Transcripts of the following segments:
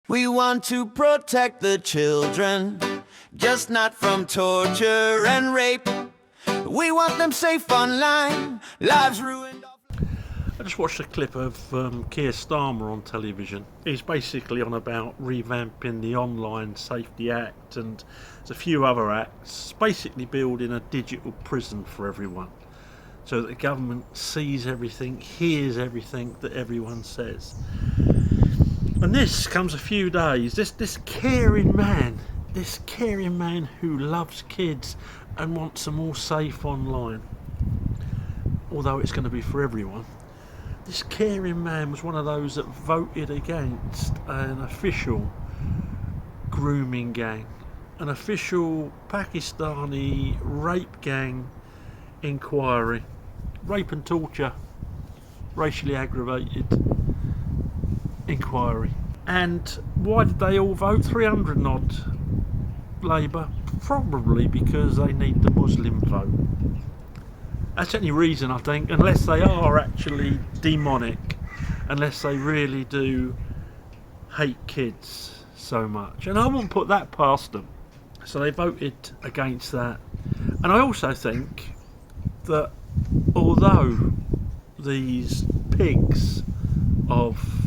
We want to protect the children, just not from torture and rape. We want them safe online, lives ruined. I just watched a clip of Keir Starmer on television. He's basically on about revamping the Online Safety Act and there's a few other acts, basically building a digital prison for everyone so that the government sees everything, hears everything that everyone says. And this comes a few days, this caring man who loves kids and wants them all safe online, although it's going to be for everyone. This caring man was one of those that voted against an official grooming gang, an official Pakistani rape gang inquiry, rape and torture, racially aggravated inquiry. And why did they all vote? 300 and odd Labour? Probably because they need the Muslim vote. That's the only reason, I think, unless they are actually demonic, unless they really do hate kids so much. And I wouldn't put that past them. So they voted against that. And I also think that although these pigs of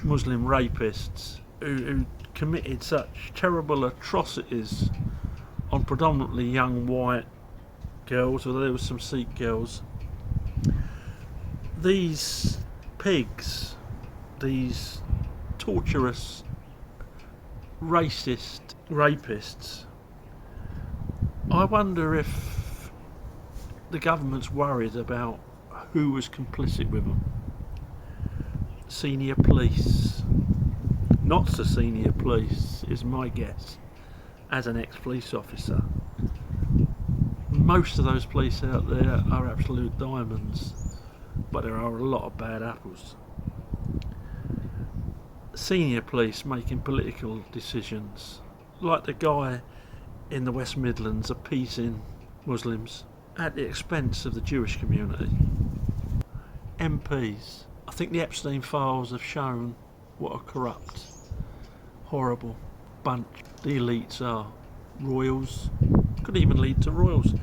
Muslim rapists who committed such terrible atrocities on predominantly young white girls, although there were some Sikh girls, these pigs, these torturous, racist rapists, I wonder if the government's worried about who was complicit with them. Senior police, not so senior police is my guess, as an ex-police officer. Most of those police out there are absolute diamonds, but there are a lot of bad apples. Senior police making political decisions, like the guy in the West Midlands appeasing Muslims at the expense of the Jewish community. MPs. I think the Epstein files have shown what a corrupt, horrible bunch the elites are. Royals, could even lead to royals.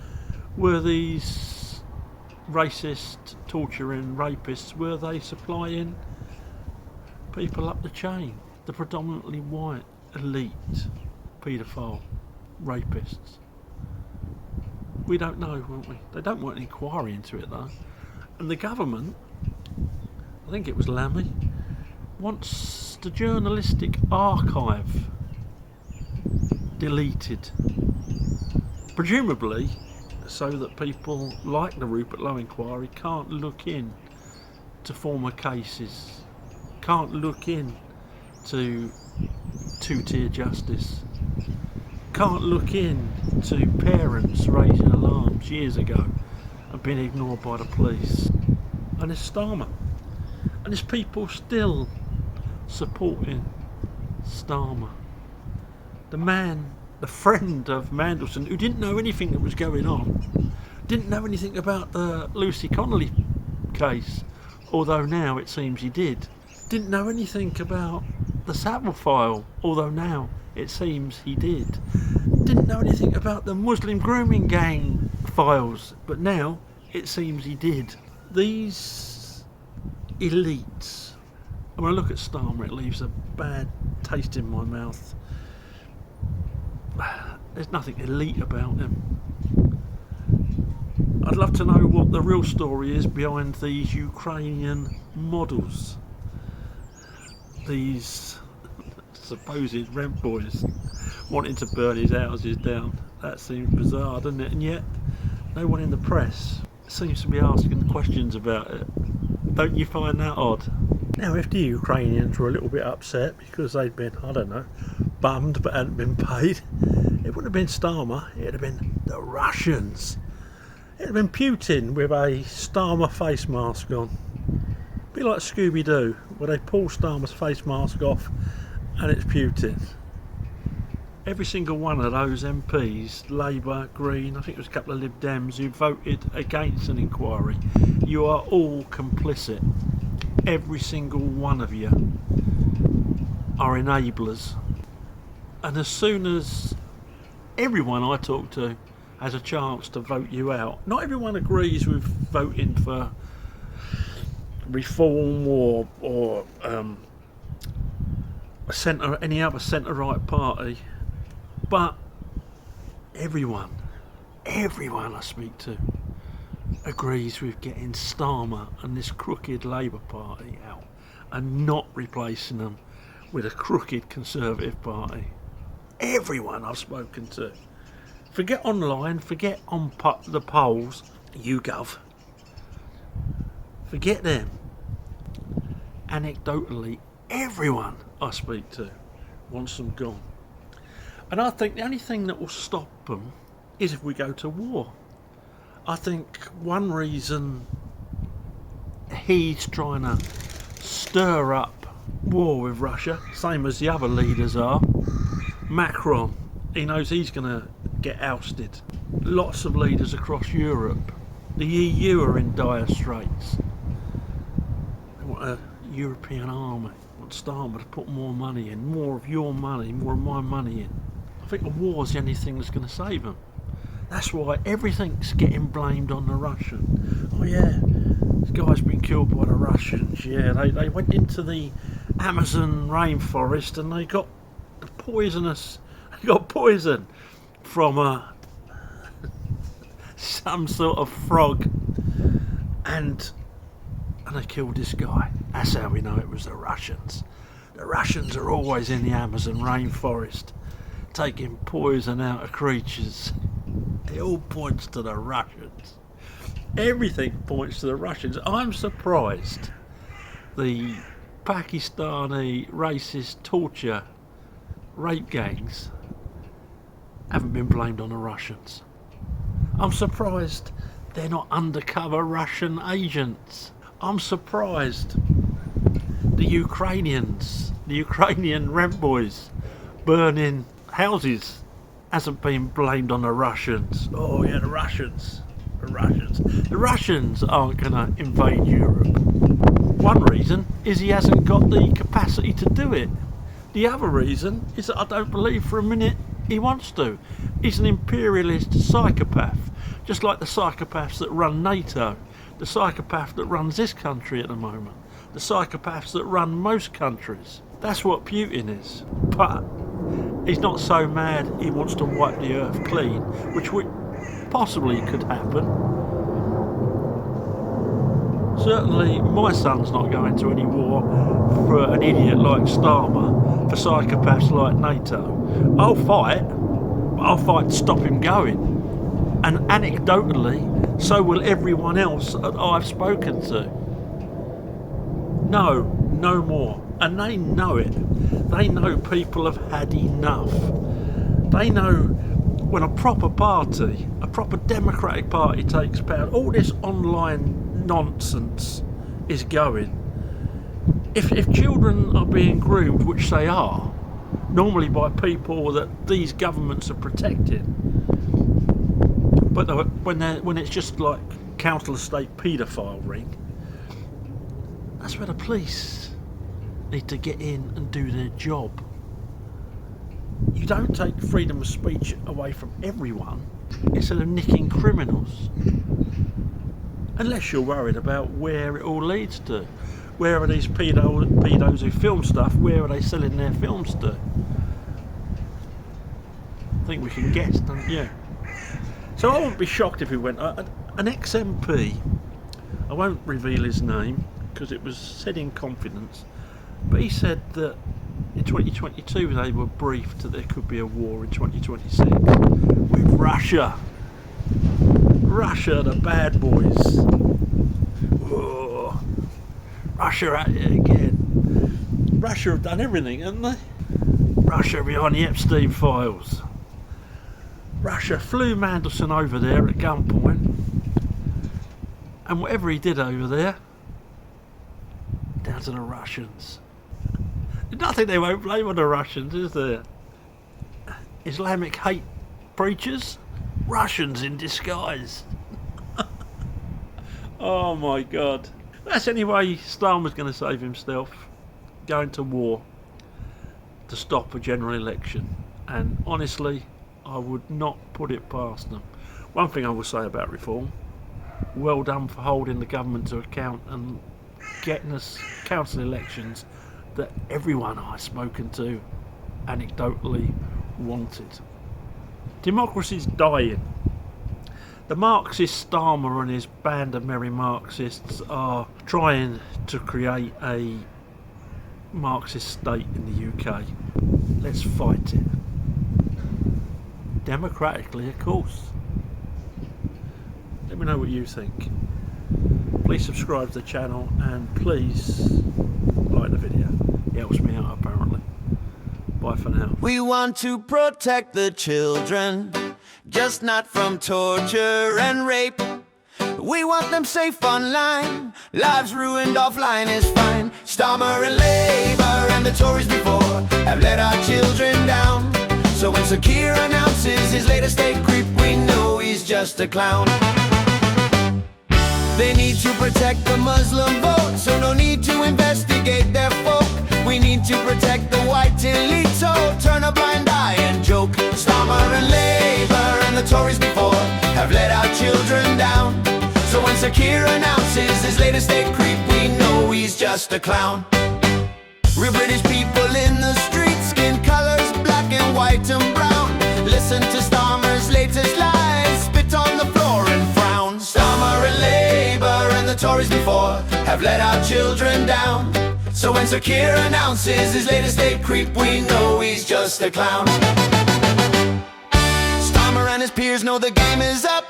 Were these racist, torturing rapists, were they supplying people up the chain? The predominantly white, elite, paedophile rapists? We don't know, won't we? They don't want an inquiry into it though. And the government, I think it was Lammy, wants the journalistic archive deleted, presumably so that people like the Rupert Lowe inquiry can't look in to former cases, can't look in to two-tier justice, can't look in to parents raising alarms years ago and being ignored by the police. And it's Starmer, and there's people still supporting Starmer. The man, the friend of Mandelson, who didn't know anything that was going on, didn't know anything about the Lucy Connolly case, although now it seems he did. Didn't know anything about the Savile file, although now it seems he did. Didn't know anything about the Muslim grooming gang files, but now it seems he did. These elites, and when I look at Starmer, it leaves a bad taste in my mouth. There's nothing elite about him. I'd love to know what the real story is behind these Ukrainian models, these supposed rent boys wanting to burn his houses down. That seems bizarre, doesn't it? And yet no one in the press seems to be asking questions about it. Don't you find that odd? Now, if the Ukrainians were a little bit upset because they'd been, I don't know, bummed but hadn't been paid, it wouldn't have been Starmer, it'd have been the Russians. It'd have been Putin with a Starmer face mask on. Be like Scooby-Doo, where they pull Starmer's face mask off and it's Putin. Every single one of those MPs, Labour, Green, I think it was a couple of Lib Dems, who voted against an inquiry, you are all complicit. Every single one of you. are enablers. And as soon as everyone I talk to has a chance to vote you out, not everyone agrees with voting for Reform or any other centre-right party, but everyone I speak to agrees with getting Starmer and this crooked Labour Party out and not replacing them with a crooked Conservative Party. Everyone I've spoken to. Forget online, forget on the polls, YouGov. Forget them. Anecdotally, everyone I speak to wants them gone. And I think the only thing that will stop them is if we go to war. I think one reason he's trying to stir up war with Russia, same as the other leaders are. Macron, he knows he's going to get ousted. Lots of leaders across Europe. The EU are in dire straits. They want a European army. They want Starmer to put more money in, more of your money, more of my money in. I think a war's the only thing that's going to save them. That's why everything's getting blamed on the Russian. Oh yeah, this guy's been killed by the Russians. Yeah, they went into the Amazon rainforest and they got poison from some sort of frog, and they killed this guy. That's how we know it was the Russians. The Russians are always in the Amazon rainforest, taking poison out of creatures. It all points to the Russians. Everything points to the Russians. I'm surprised the Pakistani racist torture rape gangs haven't been blamed on the Russians. I'm surprised they're not undercover Russian agents. I'm surprised the Ukrainian rent boys burning houses hasn't been blamed on the Russians. Oh yeah, the Russians aren't going to invade Europe. One reason is he hasn't got the capacity to do it. The other reason is that I don't believe for a minute he wants to. He's an imperialist psychopath, just like the psychopaths that run NATO, the psychopath that runs this country at the moment, the psychopaths that run most countries. That's what Putin is. But he's not so mad he wants to wipe the earth clean, which possibly could happen. Certainly my son's not going to any war for an idiot like Starmer, for psychopaths like NATO. I'll fight to stop him going. And anecdotally, so will everyone else that I've spoken to. No more. And they know it. They know people have had enough. They know when a proper party, a proper democratic party takes power, all this online nonsense is going. If children are being groomed, which they are, normally by people that these governments are protecting, but when it's just like council estate paedophile ring, that's where the police need to get in and do their job. You don't take freedom of speech away from everyone instead of nicking criminals. Unless you're worried about where it all leads to. Where are these pedos who film stuff, where are they selling their films to? I think we can guess, don't you? So I wouldn't be shocked if he went. An ex-MP, I won't reveal his name because it was said in confidence, but he said that in 2022 they were briefed that there could be a war in 2026 with Russia. Russia, the bad boys. Whoa. Russia at it again. Russia have done everything, haven't they? Russia behind the Epstein files. Russia flew Mandelson over there at gunpoint, and whatever he did over there, down to the Russians. Nothing they won't blame on the Russians, is there? Islamic hate preachers? Russians in disguise. Oh my God. That's any way Starmer's going to save himself. Going to war. to stop a general election, and honestly I would not put it past them. One thing I will say about reform: well done for holding the government to account and getting us council elections that everyone I've spoken to anecdotally wanted. Democracy's dying. The Marxist Starmer and his band of merry Marxists are trying to create a Marxist state in the UK. Let's fight it. Democratically, of course. Let me know what you think. Please subscribe to the channel and please like the video. It helps me out apparently. Bye for now. We want to protect the children, just not from torture and rape. We want them safe online. Lives ruined offline is fine. Starmer and Labour and the Tories before have let our children down. So when Sir Keir announces his latest state creep, we know he's just a clown. They need to protect the Muslim vote, so no need to investigate their folk. We need to protect the white elite, so turn a blind eye and joke. Starmer and Labour and the Tories before have let our children down. So when Sir Keir announces his latest state creep, we know he's just a clown. Real British people in the streets, skin colors black and white and brown. Listen to Starmer's latest lies, spit on the floor and frown. Starmer and Labour and the Tories before have let our children down. So when Sir Keir announces his latest state creep, we know he's just a clown. Starmer and his peers know the game is up.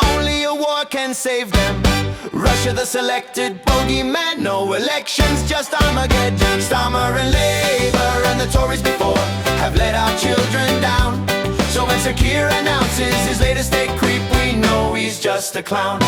Only a war can save them. Russia the selected bogeyman. No elections, just Armageddon. Starmer and Labour and the Tories before have let our children down. So when Sir Keir announces his latest state creep, we know he's just a clown.